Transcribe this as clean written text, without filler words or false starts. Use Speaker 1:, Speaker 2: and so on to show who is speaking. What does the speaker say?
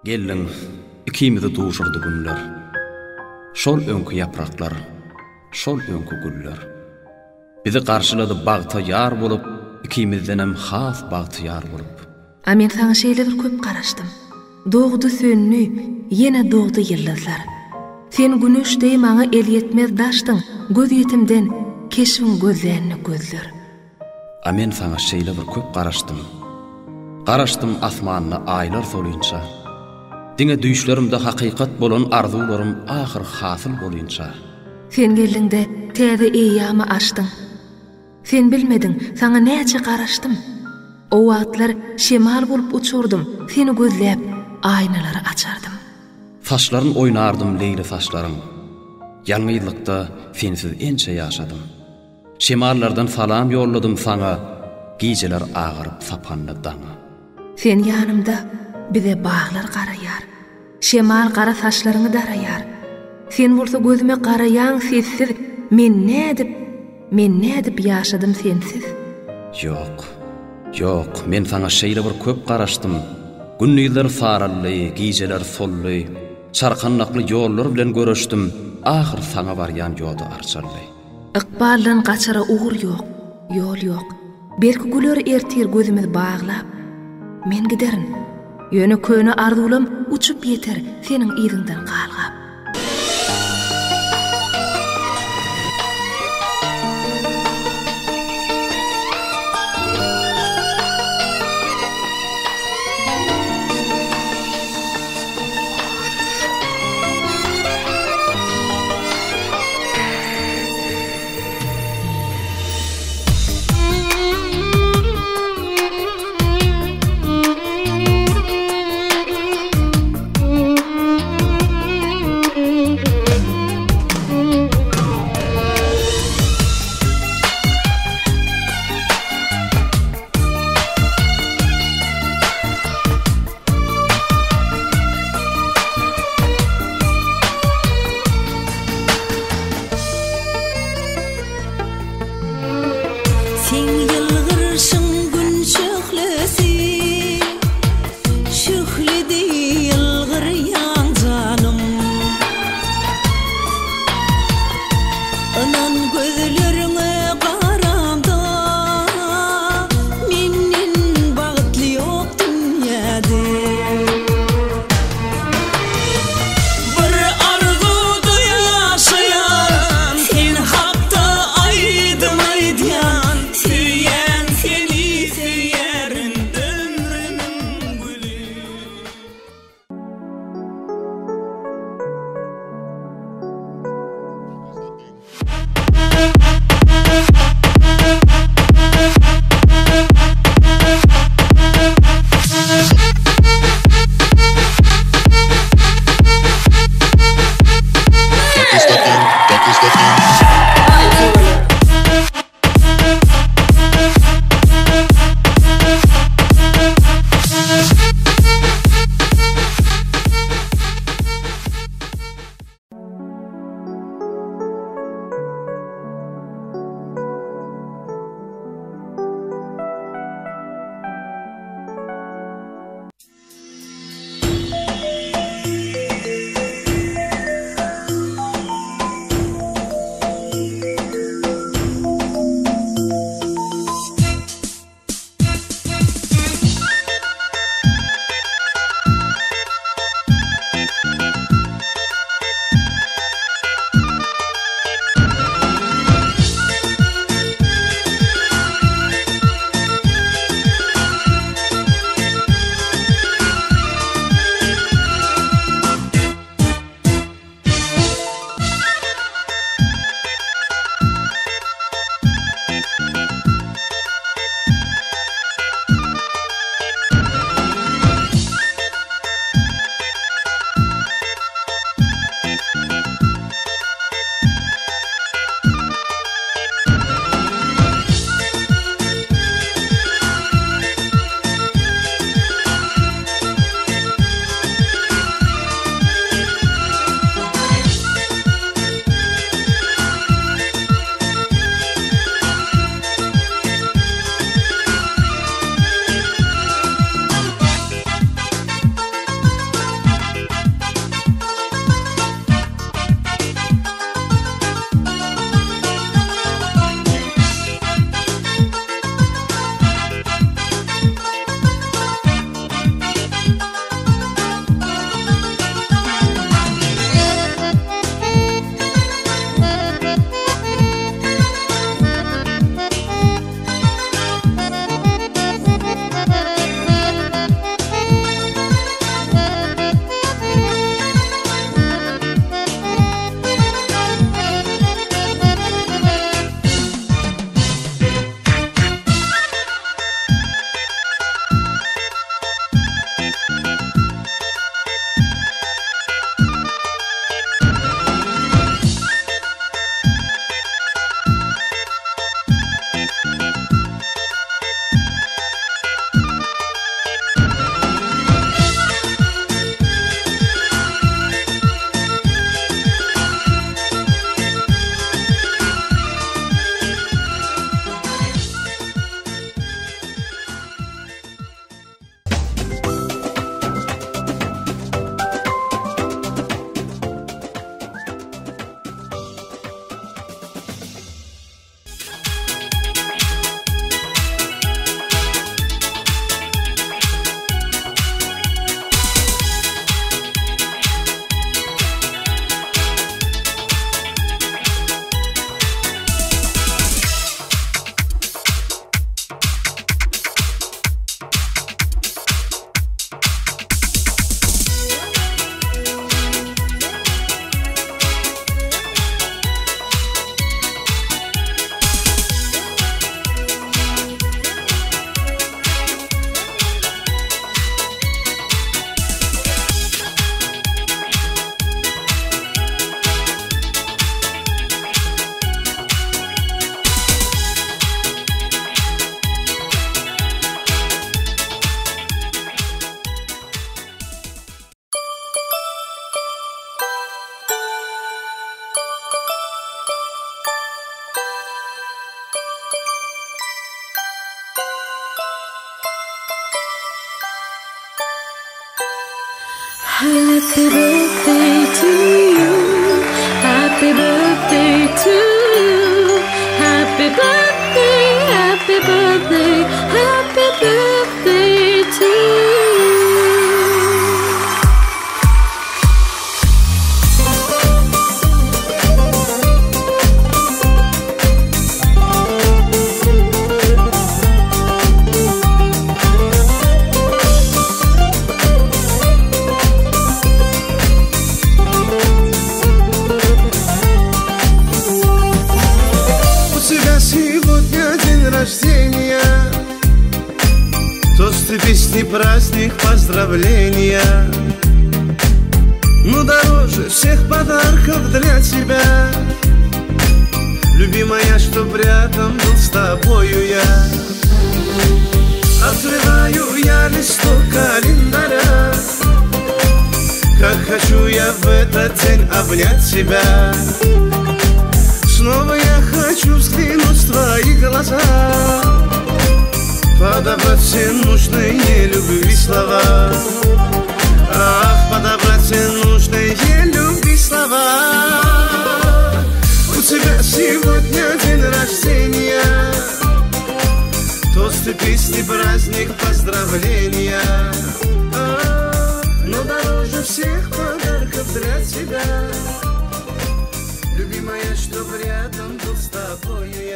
Speaker 1: Gelin, ikimizi duşurdu günler. Şol önkü yapraklar, şol önkü güller. Bizi karşıladı bağta yar bolup, ikimizdenem has bağta yar bolup.
Speaker 2: Men sana şeyler köp garaşdym. Doğdu sönünü, yine doğdu yıldızlar. Sen güneşdey maňa el yetmez daşdyň, göz yetimden keşfin gözlerini gözler.
Speaker 1: Men sana şeyler köp garaşdym. Garaşdym asmanyna aylar soluyunça. Diňe düýüşlerimde hakykat bolan arzularym ahir hasyl bolýunça.
Speaker 2: Sen geldiňde täze eýýamy açdyň. Sen bilmediň, sana näçe garaşdym. O wagtlar şemal bolup uçurdum, seni gözläp aynalary açardym.
Speaker 1: Saçlaryn oynardım leýli saçlaryň. Ýalňyzlykda sensiz ençe ýaşadym. Şemallardan salam ýolladym sana, gijeler agyryp sapanly daňa.
Speaker 2: Sen ýanymda bize bağlar garayar. Şemal qara saçlaryňy darayar. Sen bolsa gözüme garayan sessiz, men nädip ýaşadym sensiz?
Speaker 1: Yok, men sana şeýle bir köp garaşdym. Günnüýler farally, gijeler solly, çarkanlakly ýollar bilen göreşdim. Ahir sana barýan ýolda arçally.
Speaker 2: Iqbaldan gaçara ugur ýok, ýol ýok. Belki güler ertir gözümiz bağlap. Men giderin. Ýöne köne arzulam uçup yeter seniň ýeriňden galgap.
Speaker 3: Happy birthday to you. Happy birthday to you. Happy birthday, happy birthday, happy birthday to you.
Speaker 4: Сегодня день рождения, тосты, песни, праздник, поздравления. Но дороже всех подарков для тебя, любимая, чтоб рядом был с тобою я. Открываю я листок календаря, как хочу я в этот день обнять тебя. Снова я хочу взглянуть в твои глаза, подобрать все нужные любви слова. Ах, подобрать все нужные любви слова. У тебя сегодня день рождения, тосты, песни, праздник, поздравления. Но дороже всех подарков для тебя, любимая, чтоб рядом был с тобой.